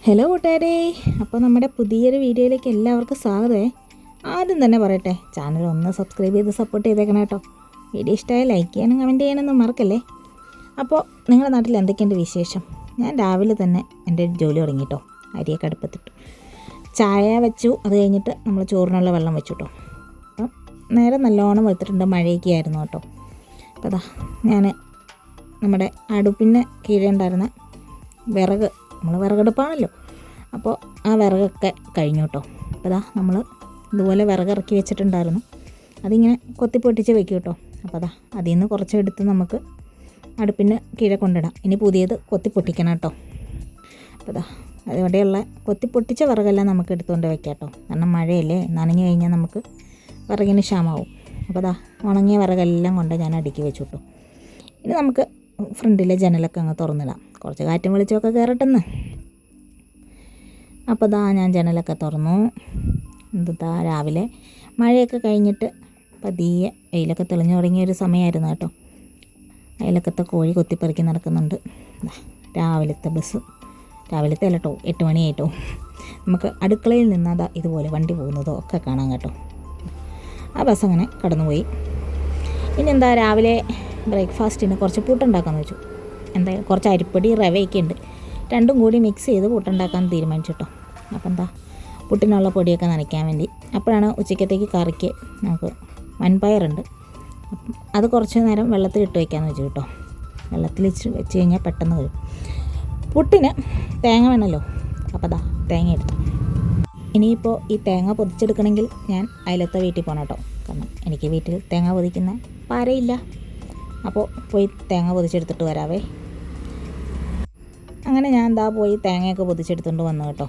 Hello കൂട്ടുകാരെ, അപ്പോൾ നമ്മുടെ പുതിയൊരു വീഡിയോയിലേക്ക് എല്ലാവർക്കും സ്വാഗതമേ. ആദ്യം തന്നെ പറയട്ടെ, ചാനൽ ഒന്ന് സബ്സ്ക്രൈബ് ചെയ്ത് സപ്പോർട്ട് ചെയ്തേക്കണം കേട്ടോ. വീഡിയോ ഇഷ്ടമായ ലൈക്ക് ചെയ്യാനും കമൻറ്റ് ചെയ്യാനൊന്നും മറക്കല്ലേ. അപ്പോൾ നിങ്ങളുടെ നാട്ടിൽ എന്തൊക്കെയുണ്ട് വിശേഷം? ഞാൻ രാവിലെ തന്നെ എൻ്റെ ജോലി തുടങ്ങിട്ടോ. അരിയൊക്കെ അടുപ്പത്തിട്ടു, ചായ വെച്ചു. അത് കഴിഞ്ഞിട്ട് നമ്മൾ ചോറിനുള്ള വെള്ളം വെച്ചു കേട്ടോ. അപ്പം നേരെ നല്ലോണം വെളുത്തിട്ടുണ്ട്, മഴയൊക്കെ ആയിരുന്നു കേട്ടോ. അപ്പോൾ അതാ ഞാൻ നമ്മുടെ അടുപ്പിന് കീഴേ ഉണ്ടായിരുന്ന വിറക്, നമ്മൾ വിറകടുപ്പാണല്ലോ, അപ്പോൾ ആ വിറകൊക്കെ കഴിഞ്ഞു കേട്ടോ. അപ്പോൾ അതാ നമ്മൾ ഇതുപോലെ വിറക് ഇറക്കി വെച്ചിട്ടുണ്ടായിരുന്നു, അതിങ്ങനെ കൊത്തിപ്പൊട്ടിച്ച് വെക്കും കേട്ടോ. അപ്പോൾ അതാ അതിൽ നിന്ന് കുറച്ചെടുത്ത് നമുക്ക് അടുപ്പിന് കീഴെ കൊണ്ടിടാം. ഇനി പുതിയത് കൊത്തിപ്പൊട്ടിക്കണം കേട്ടോ. അപ്പോൾ അതാ അതിവിടെയുള്ള കൊത്തിപ്പൊട്ടിച്ച വിറകെല്ലാം നമുക്ക് എടുത്തുകൊണ്ട് വെക്കാം കേട്ടോ. കാരണം മഴയല്ലേ, നനഞ്ഞു കഴിഞ്ഞാൽ നമുക്ക് വിറകിന് ക്ഷാമാവും. അപ്പോൾ അതാ ഉണങ്ങിയ വിറകെല്ലാം കൊണ്ട് ഞാൻ അടുക്കി വെച്ചു കേട്ടോ. ഇനി നമുക്ക് ഫ്രണ്ടിലെ ജനലൊക്കെ അങ്ങ് തുറന്നിടാം, കുറച്ച് കാറ്റും വെളിച്ചമൊക്കെ കയറട്ടെന്ന്. അപ്പോൾ ദാ ഞാൻ ജനലൊക്കെ തുറന്നു. എന്താ രാവിലെ മഴയൊക്കെ കഴിഞ്ഞിട്ട് പതിയെ വെയിലൊക്കെ തെളിഞ്ഞു തുടങ്ങിയൊരു സമയമായിരുന്നു കേട്ടോ. അയലക്കത്തെ കോഴി കൊത്തിപ്പറിക്കി നടക്കുന്നുണ്ട്. രാവിലത്തെ ബസ്, രാവിലത്തെ അല്ല കേട്ടോ, 8 മണിയായിട്ടോ. നമുക്ക് അടുക്കളയിൽ നിന്നതാ ഇതുപോലെ വണ്ടി പോകുന്നതോ ഒക്കെ കാണാം കേട്ടോ. ആ ബസ് അങ്ങനെ കടന്നുപോയി. ഇനി എന്താ രാവിലെ ബ്രേക്ക്ഫാസ്റ്റിന് കുറച്ച് പുട്ടുണ്ടാക്കാമെന്ന് വെച്ചു. എന്തായാലും കുറച്ച് അരിപ്പൊടി റവയൊക്കെ ഉണ്ട്, രണ്ടും കൂടി മിക്സ് ചെയ്ത് പുട്ടുണ്ടാക്കാൻ തീരുമാനിച്ചു കേട്ടോ. അപ്പോൾ എന്താ പുട്ടിനുള്ള പൊടിയൊക്കെ നനയ്ക്കാൻ വേണ്ടി. അപ്പോഴാണ് ഉച്ചക്കത്തേക്ക് കറിക്ക് നമുക്ക് വൻപയറുണ്ട്, അപ്പം അത് കുറച്ച് നേരം വെള്ളത്തിൽ ഇട്ട് വയ്ക്കാമെന്ന് വെച്ചു കേട്ടോ. വെള്ളത്തിൽ വെച്ച് കഴിഞ്ഞാൽ പെട്ടെന്ന് വരും. പുട്ടിന് തേങ്ങ വേണമല്ലോ, അപ്പോൾ അതാ തേങ്ങ എടുത്തു. ഇനിയിപ്പോൾ ഈ തേങ്ങ പൊതിച്ചെടുക്കണമെങ്കിൽ ഞാൻ അയലത്തെ വീട്ടിൽ പോകണം കേട്ടോ. കാരണം എനിക്ക് വീട്ടിൽ തേങ്ങ പൊതിക്കുന്ന പാരയില്ല. അപ്പോൾ പോയി തേങ്ങ പൊതിച്ചെടുത്തിട്ട് വരാവേ. അങ്ങനെ ഞാൻ എന്താ പോയി തേങ്ങയൊക്കെ പൊതിച്ചെടുത്തുകൊണ്ട് വന്നു കേട്ടോ.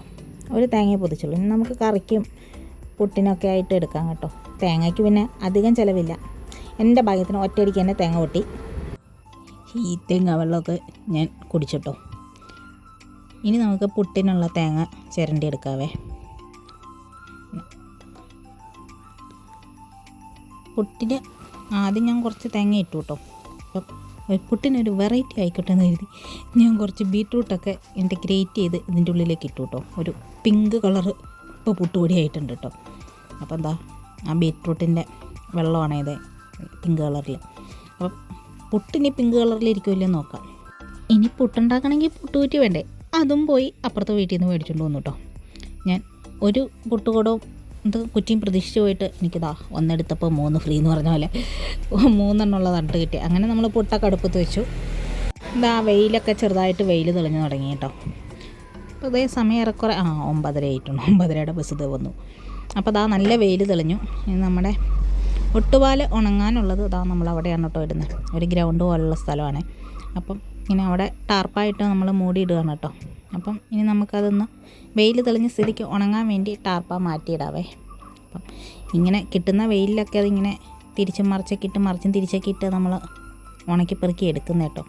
ഒരു തേങ്ങയെ പൊതിച്ചുള്ളൂ, ഇനി നമുക്ക് കറിക്കും പുട്ടിനൊക്കെ ആയിട്ട് എടുക്കാം കേട്ടോ. തേങ്ങയ്ക്ക് പിന്നെ അധികം ചിലവില്ല. എൻ്റെ ഭാഗ്യത്തിന് ഒറ്റയടിക്ക് തന്നെ തേങ്ങ പൊട്ടി. ഈ തേങ്ങ വെള്ളമൊക്കെ ഞാൻ കുടിച്ചിട്ടോ. ഇനി നമുക്ക് പുട്ടിനുള്ള തേങ്ങ ചിരണ്ടി എടുക്കാവേ. പുട്ടിന് ആദ്യം ഞാൻ കുറച്ച് തേങ്ങ ഇട്ടു കേട്ടോ. അപ്പം പുട്ടിനൊരു വെറൈറ്റി ആയിക്കോട്ടെ എന്ന് കരുതി ഞാൻ കുറച്ച് ബീറ്റ്റൂട്ടൊക്കെ ഗ്രേറ്റ് ചെയ്ത് ഇതിൻ്റെ ഉള്ളിലേക്ക് ഇട്ടു കേട്ടോ. ഒരു പിങ്ക് കളറ് ഇപ്പോൾ പുട്ടുപൊടി ആയിട്ടുണ്ട് കേട്ടോ. അപ്പോൾ എന്താ ആ ബീറ്റ്റൂട്ടിൻ്റെ വെള്ളമാണ് ഇത് പിങ്ക് കളറിൽ. അപ്പം പുട്ടിന് പിങ്ക് കളറിലിരിക്കുമല്ലോ നോക്കാം. ഇനി പുട്ടുണ്ടാക്കണമെങ്കിൽ പുട്ടുകുറ്റി വേണ്ടേ, അതും പോയി അപ്പുറത്തെ വീട്ടിൽ നിന്ന് മേടിച്ചുകൊണ്ട് വന്നു കേട്ടോ. ഞാൻ ഒരു പുട്ടുകൂടവും ഇത് കുറ്റിയും പ്രതീക്ഷിച്ച് പോയിട്ട് എനിക്കിതാ ഒന്നെടുത്തപ്പോൾ 3 ഫ്രീ എന്ന് പറഞ്ഞ പോലെ 3 തണ്ട് കിട്ടി. അങ്ങനെ നമ്മൾ പുട്ടൊക്കെ അടുപ്പത്ത് വെച്ചു. ഇതാ വെയിലൊക്കെ ചെറുതായിട്ട് വെയിൽ തെളിഞ്ഞു തുടങ്ങി കേട്ടോ. അപ്പോൾ അതേ സമയം ഏറെക്കുറെ 9:30 ആയിട്ടുണ്ട്. 9:30യുടെ ബസ് ഇത് വന്നു. അപ്പോൾ അതാ നല്ല വെയിൽ തെളിഞ്ഞു. ഇനി നമ്മുടെ ഒട്ടുപാൽ ഉണങ്ങാനുള്ളത് ഇതാ നമ്മളവിടെയാണ് കേട്ടോ ഇടുന്നത്. ഒരു ഗ്രൗണ്ട് പോലുള്ള സ്ഥലമാണ്. അപ്പം ഇങ്ങനെ അവിടെ ടാർപ്പായിട്ട് നമ്മൾ മൂടി ഇടുകയാണ് കേട്ടോ. അപ്പം ഇനി നമുക്കതൊന്ന് വെയിൽ തെളിഞ്ഞ സ്ഥിതിക്ക് ഉണങ്ങാൻ വേണ്ടി ടാർപ്പ മാറ്റിയിടാവേ. അപ്പം ഇങ്ങനെ കിട്ടുന്ന വെയിലൊക്കെ അതിങ്ങനെ തിരിച്ചും മറിച്ചും തിരിച്ചൊക്കെ ഇട്ട് നമ്മൾ ഉണക്കിപ്പെറുക്കി എടുക്കുന്ന കേട്ടോ.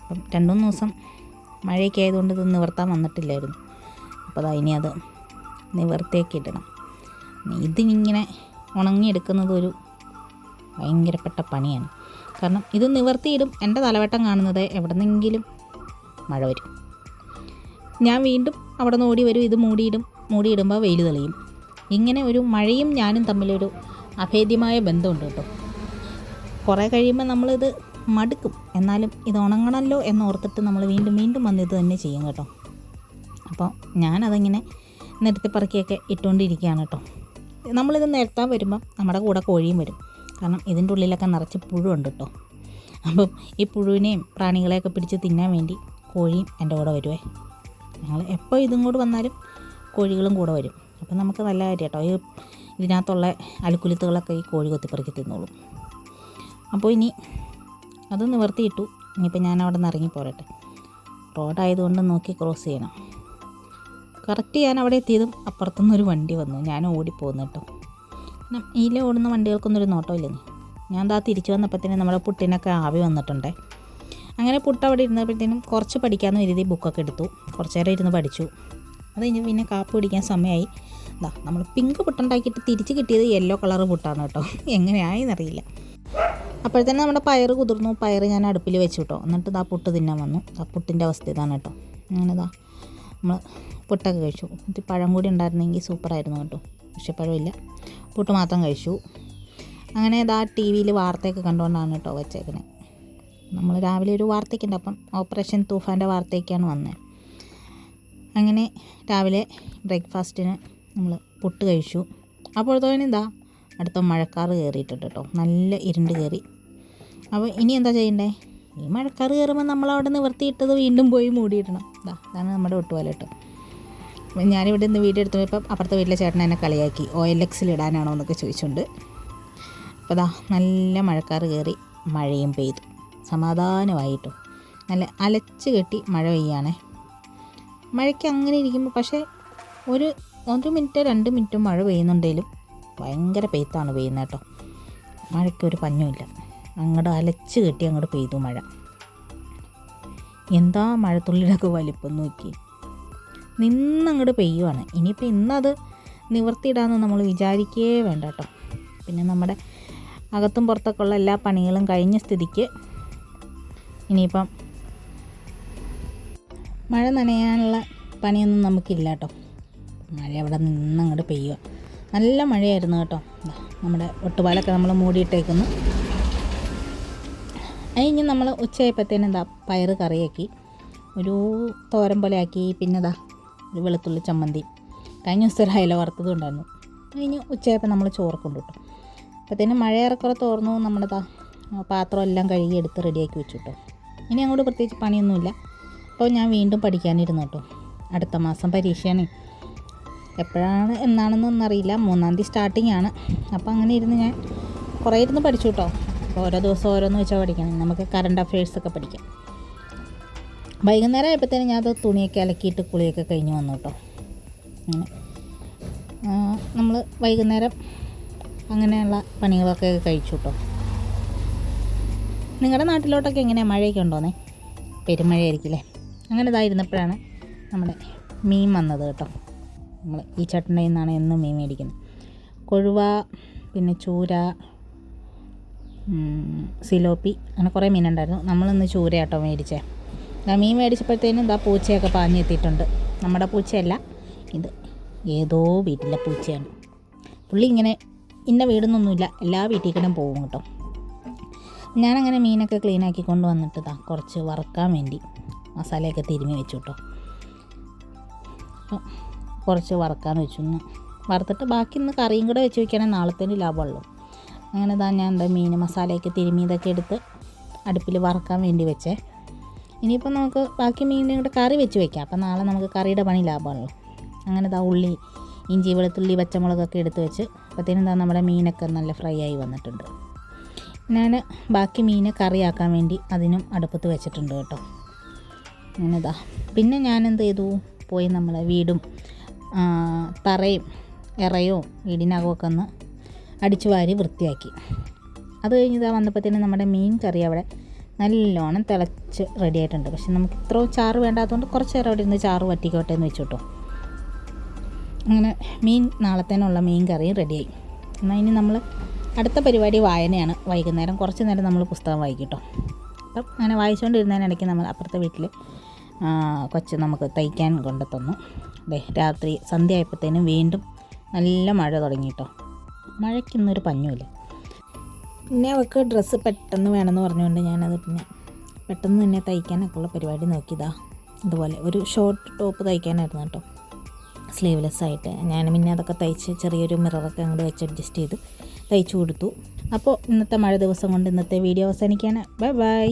അപ്പം 2-3 ദിവസം മഴയൊക്കെ ആയതുകൊണ്ട് ഇത് നിവർത്താൻ വന്നിട്ടില്ലായിരുന്നു. അപ്പോൾ അതാ ഇനി അത് നിവർത്തിയൊക്കെ ഇടണം. ഇതിങ്ങനെ ഉണങ്ങിയെടുക്കുന്നത് ഒരു ഭയങ്കരപ്പെട്ട പണിയാണ്. കാരണം ഇത് നിവർത്തിയിടും, എൻ്റെ തലവട്ടം കാണുന്നത് എവിടെന്നെങ്കിലും മഴ വരും, ഞാൻ വീണ്ടും അവിടെ നിന്ന് ഓടി വരും, ഇത് മൂടിയിടുമ്പോൾ വെയിൽ തെളിയും. ഇങ്ങനെ ഒരു മഴയും ഞാനും തമ്മിലൊരു അഭേദ്യമായ ബന്ധമുണ്ട് കേട്ടോ. കുറേ കഴിയുമ്പോൾ നമ്മളിത് മടുക്കും, എന്നാലും ഇത് ഉണങ്ങണമല്ലോ എന്നോർത്തിട്ട് നമ്മൾ വീണ്ടും വന്ന് ഇത് തന്നെ ചെയ്യും കേട്ടോ. അപ്പോൾ ഞാനതിങ്ങനെ നിരത്തിപ്പറക്കിയൊക്കെ ഇട്ടുകൊണ്ടിരിക്കുകയാണ് കേട്ടോ. നമ്മളിത് നിരത്താൻ വരുമ്പം നമ്മുടെ കൂടെ കോഴിയും വരും. കാരണം ഇതിൻ്റെ ഉള്ളിലൊക്കെ നിറച്ച് പുഴുണ്ട് കേട്ടോ. അപ്പം ഈ പുഴുവിനെയും പ്രാണികളെയൊക്കെ പിടിച്ച് തിന്നാൻ വേണ്ടി കോഴിയും എൻ്റെ കൂടെ വരുവേ. ഞങ്ങൾ എപ്പോൾ ഇതും കൂടെ വന്നാലും കോഴികളും കൂടെ വരും. അപ്പം നമുക്ക് നല്ല കാര്യം കേട്ടോ. ഈ ഇതിനകത്തുള്ള അലുക്കുലുത്തുകളൊക്കെ ഈ കോഴി കൊത്തിപ്പറിക്കി തിന്നോളും. അപ്പോൾ ഇനി അത് നിവർത്തിയിട്ടു. ഇനിയിപ്പോൾ ഞാൻ അവിടെ നിന്ന് ഇറങ്ങി പോരട്ടെ. റോഡായതുകൊണ്ട് നോക്കി ക്രോസ് ചെയ്യണം. കറക്റ്റ് ഞാൻ അവിടെ എത്തിയതും അപ്പുറത്തുനിന്നൊരു വണ്ടി വന്നു. ഞാൻ ഓടിപ്പോകുന്നു കേട്ടോ. ഇതിൽ ഓടുന്ന വണ്ടികൾക്കൊന്നൊരു നോട്ടമില്ലെന്ന്. ഞാൻ ദാ തിരിച്ചു വന്നപ്പോഴത്തേനും നമ്മുടെ പുട്ടിനൊക്കെ ആവി വന്നിട്ടുണ്ടേ. അങ്ങനെ പുട്ട് അവിടെ ഇരുന്നപ്പോഴത്തേനും കുറച്ച് പഠിക്കാമെന്ന് കരുതി ബുക്കൊക്കെ എടുത്തു. കുറച്ച് നേരം ഇരുന്ന് പഠിച്ചു. അത് കഴിഞ്ഞ് പിന്നെ കാപ്പി പിടിക്കാൻ സമയമായി. നമ്മൾ പിങ്ക് പുട്ടുണ്ടാക്കിയിട്ട് തിരിച്ച് കിട്ടിയത് യെല്ലോ കളറ് പുട്ടാണ് കേട്ടോ. എങ്ങനെയായെന്നറിയില്ല. അപ്പോഴത്തേനും നമ്മുടെ പയർ കുതിർന്നു. പയർ ഞാൻ അടുപ്പിൽ വെച്ചു കേട്ടോ. എന്നിട്ട് പുട്ട് തിന്നാൻ വന്നു. പുട്ടിൻ്റെ അവസ്ഥ ഇതാണ് കേട്ടോ. അങ്ങനെ നമ്മൾ പുട്ടൊക്കെ കഴിച്ചു. ഇത് പഴം കൂടി ഉണ്ടായിരുന്നെങ്കിൽ സൂപ്പറായിരുന്നു കേട്ടോ. പക്ഷെ പഴമില്ല, പുട്ട് മാത്രം കഴിച്ചു. അങ്ങനെ ഇതാ ടി വിയിൽ വാർത്തയൊക്കെ കണ്ടുകൊണ്ടാണ് കേട്ടോ വെച്ചേക്കണേ. നമ്മൾ രാവിലെ ഒരു വാർത്തയ്ക്കുണ്ട്, അപ്പം ഓപ്പറേഷൻ തൂഫാൻ്റെ വാർത്തയൊക്കെയാണ് വന്നത്. അങ്ങനെ രാവിലെ ബ്രേക്ക്ഫാസ്റ്റിന് നമ്മൾ പുട്ട് കഴിച്ചു. അപ്പോഴത്തേനും ഇതാ അടുത്ത മഴക്കാറ് കയറിയിട്ടുണ്ട് കേട്ടോ, നല്ല ഇരുണ്ട് കയറി. അപ്പോൾ ഇനി എന്താ ചെയ്യണ്ടേ? ഈ മഴക്കാറ് കയറുമ്പോൾ നമ്മളവിടെ നിവർത്തിയിട്ടത് വീണ്ടും പോയി മൂടിയിടണം. അതാണ് നമ്മുടെ ഒട്ടുപോലെ കേട്ടോ. ഞാനിവിടെ നിന്ന് വീഡിയോ എടുത്തു പോയപ്പോൾ അപ്പുറത്തെ വീട്ടിലെ ചേട്ടൻ എന്നെ കളിയാക്കി, OLX ഇടാനാണോ എന്നൊക്കെ ചോദിച്ചുകൊണ്ട്. അപ്പോൾ നല്ല മഴക്കാറ് കയറി, മഴയും പെയ്തു, സമാധാനമായിട്ടോ. നല്ല അലച്ച് കെട്ടി മഴ പെയ്യാണേ. മഴയ്ക്ക് അങ്ങനെ ഇരിക്കുമ്പോൾ പക്ഷേ ഒരു 1 മിനിറ്റ് 2 മിനിറ്റ് മഴ പെയ്യുന്നുണ്ടെങ്കിലും ഭയങ്കര പെയ്ത്താണ് പെയ്യുന്നത് കേട്ടോ. മഴയ്ക്കൊരു പഞ്ഞുമില്ല, അങ്ങോട്ട് അലച്ച് കെട്ടി അങ്ങോട്ട് പെയ്തു മഴ. എന്താ മഴത്തുള്ളിലൊക്കെ വലിപ്പം നോക്കി, നിന്നങ്ങോട്ട് പെയ്യുവാണ്. ഇനിയിപ്പോൾ ഇന്നത് നിവർത്തിയിടാമെന്ന് നമ്മൾ വിചാരിക്കുകയേ വേണ്ട കേട്ടോ. പിന്നെ നമ്മുടെ അകത്തും പുറത്തൊക്കെ ഉള്ള എല്ലാ പണികളും കഴിഞ്ഞ സ്ഥിതിക്ക് ഇനിയിപ്പം മഴ നനയാനുള്ള പണിയൊന്നും നമുക്കില്ല കേട്ടോ. മഴ അവിടെ നിന്നങ്ങോട്ട് പെയ്യുക. നല്ല മഴയായിരുന്നു കേട്ടോ. നമ്മുടെ ഒട്ടുപാലൊക്കെ നമ്മൾ മൂടിയിട്ടേക്കുന്നു. അതിന് നമ്മൾ ഉച്ചയായപ്പോഴത്തേനും പയറ് കറിയാക്കി, ഒരു തോരൻ പോലെ ആക്കി. പിന്നെ ഒരു വെളുത്തുള്ളി ചമ്മന്തി, കഴിഞ്ഞ ദിവസം ഒരു അയല വറുത്തതും ഉണ്ടായിരുന്നു. കഴിഞ്ഞ് ഉച്ചയായപ്പോൾ നമ്മൾ ചോറ് കൊണ്ടുവിട്ടു. അപ്പോഴത്തേനും മഴ ഏറെക്കുറെ തോർന്നു. നമ്മുടെ പാത്രം എല്ലാം കഴുകി എടുത്ത് റെഡിയാക്കി വെച്ചു കേട്ടോ. ഇനി അങ്ങോട്ട് പ്രത്യേകിച്ച് പണിയൊന്നുമില്ല. അപ്പോൾ ഞാൻ വീണ്ടും പഠിക്കാനിരുന്നു കേട്ടോ. അടുത്ത മാസം പരീക്ഷയാണ്. എപ്പോഴാണ് എന്നാണെന്നൊന്നും അറിയില്ല. 3-ാം തീയതി സ്റ്റാർട്ടിങ് ആണ്. അപ്പോൾ അങ്ങനെ ഇരുന്ന് ഞാൻ കുറേ ഇരുന്ന് പഠിച്ചു കേട്ടോ. അപ്പോൾ ഓരോ ദിവസം ഓരോന്ന് വെച്ചാൽ പഠിക്കണം. നമുക്ക് കറണ്ട് അഫയേഴ്സൊക്കെ പഠിക്കാം. വൈകുന്നേരം ആയപ്പോഴത്തേനും ഞാൻ അത് തുണിയൊക്കെ അലക്കിയിട്ട് കുളിയൊക്കെ കഴിഞ്ഞ് വന്നു കേട്ടോ. അങ്ങനെ നമ്മൾ വൈകുന്നേരം അങ്ങനെയുള്ള പണികളൊക്കെ കഴിച്ചു കേട്ടോ. നിങ്ങളുടെ നാട്ടിലോട്ടൊക്കെ എങ്ങനെയാണ്, മഴയൊക്കെ ഉണ്ടോന്നേ? പെരുമഴയായിരിക്കില്ലേ. അങ്ങനെ ഇതായിരുന്നപ്പോഴാണ് നമ്മുടെ മീൻ വന്നത് കേട്ടോ. നമ്മൾ ഈ ചട്ടണയിൽ നിന്നാണ് എന്നും മീൻ മേടിക്കുന്നത്. കൊഴുവ, പിന്നെ ചൂര, സിലോപ്പി, അങ്ങനെ കുറേ മീനുണ്ടായിരുന്നു. നമ്മളിന്ന് ചൂര കേട്ടോ മേടിച്ചേ. മീൻ മേടിച്ചപ്പോഴത്തേനും പൂച്ചയൊക്കെ പാഞ്ഞെത്തിയിട്ടുണ്ട്. നമ്മുടെ പൂച്ചയല്ല, ഇത് ഏതോ വീട്ടിലെ പൂച്ചയാണ്. പുള്ളി ഇങ്ങനെ ഇന്ന വീടൊന്നൊന്നുമില്ല, എല്ലാ വീട്ടിൽ കൂടെ പോകും കേട്ടോ. ഞാനങ്ങനെ മീനൊക്കെ ക്ലീനാക്കി കൊണ്ട് വന്നിട്ട് കുറച്ച് വറുക്കാൻ വേണ്ടി മസാലയൊക്കെ തിരുമ്മി വെച്ചു കേട്ടോ. അപ്പോൾ കുറച്ച് വറുക്കാമെന്ന് വെച്ചു. വറുത്തിട്ട് ബാക്കി ഇന്ന് കറിയും കൂടെ വെച്ച് വയ്ക്കുകയാണെങ്കിൽ നാളത്തേന് ലാഭമുള്ളൂ. അങ്ങനെ ഞാൻ മീൻ മസാലയൊക്കെ തിരുമ്മി ഇതൊക്കെ എടുത്ത് അടുപ്പിൽ വറുക്കാൻ വേണ്ടി വെച്ചേ. ഇനിയിപ്പോൾ നമുക്ക് ബാക്കി മീനും കൂടെ കറി വെച്ച് വയ്ക്കാം. അപ്പോൾ നാളെ നമുക്ക് കറിയുടെ പണി ലാഭമുള്ളൂ. അങ്ങനെ ഉള്ളി, ഇഞ്ചി, വെളുത്തുള്ളി, പച്ചമുളകൊക്കെ എടുത്ത് വെച്ച് അപ്പോഴത്തേനും നമ്മുടെ മീനൊക്കെ നല്ല ഫ്രൈ ആയി വന്നിട്ടുണ്ട്. ഞാൻ ബാക്കി മീൻ കറിയാക്കാൻ വേണ്ടി അതിനും അടുപ്പത്ത് വെച്ചിട്ടുണ്ട് കേട്ടോ. അങ്ങനെ പിന്നെ ഞാനെന്ത് ചെയ്തു, പോയി നമ്മളെ വീടും തറയും ഇറയും വീടിനകമൊക്കെ ഒന്ന് അടിച്ചു വാരി വൃത്തിയാക്കി. അത് കഴിഞ്ഞ് വന്നപ്പോഴത്തേനും നമ്മുടെ മീൻ കറി അവിടെ നല്ലോണം തിളച്ച് റെഡി ആയിട്ടുണ്ട്. പക്ഷെ നമുക്ക് ഇത്രയും ചാറ് വേണ്ടാത്തതുകൊണ്ട് കുറച്ച് നേരം അവിടെ ഇരുന്ന് ചാറ് വറ്റിക്കോട്ടെ എന്ന് വെച്ചു കേട്ടോ. അങ്ങനെ നാളത്തേനുള്ള മീൻ കറിയും റെഡിയായി. എന്നാൽ ഇനി നമ്മൾ അടുത്ത പരിപാടി വായനയാണ്. വൈകുന്നേരം കുറച്ച് നേരം നമ്മൾ പുസ്തകം വായിക്കും കേട്ടോ. അപ്പം അങ്ങനെ വായിച്ചുകൊണ്ടിരുന്നതിനിടയ്ക്ക് നമ്മൾ അപ്പുറത്തെ വീട്ടിൽ കൊച്ച് നമുക്ക് തയ്ക്കാൻ കൊണ്ടു തന്നു. രാത്രി സന്ധ്യ ആയപ്പോഴത്തേനും വീണ്ടും നല്ല മഴ തുടങ്ങി കേട്ടോ. മഴയ്ക്കൊന്നൊരു പഞ്ഞുമില്ല. പിന്നെ അവൾക്ക് ഡ്രസ്സ് പെട്ടെന്ന് വേണമെന്ന് പറഞ്ഞുകൊണ്ട് ഞാനത് പിന്നെ പെട്ടെന്ന് തന്നെ തയ്ക്കാനൊക്കെ ഉള്ള പരിപാടി നോക്കിയതാ. അതുപോലെ ഒരു ഷോർട്ട് ടോപ്പ് തയ്ക്കാനായിരുന്നു കേട്ടോ, സ്ലീവ്ലെസ് ആയിട്ട്. ഞാൻ പിന്നെ അതൊക്കെ തയ്ച്ച് ചെറിയൊരു മിററൊക്കെ അങ്ങോട്ട് വെച്ച് അഡ്ജസ്റ്റ് ചെയ്ത് തയ്ച്ചു കൊടുത്തു. അപ്പോൾ ഇന്നത്തെ മഴ ദിവസം കൊണ്ട് ഇന്നത്തെ വീഡിയോ അവസാനിക്കുകയാണ്. Bye bye.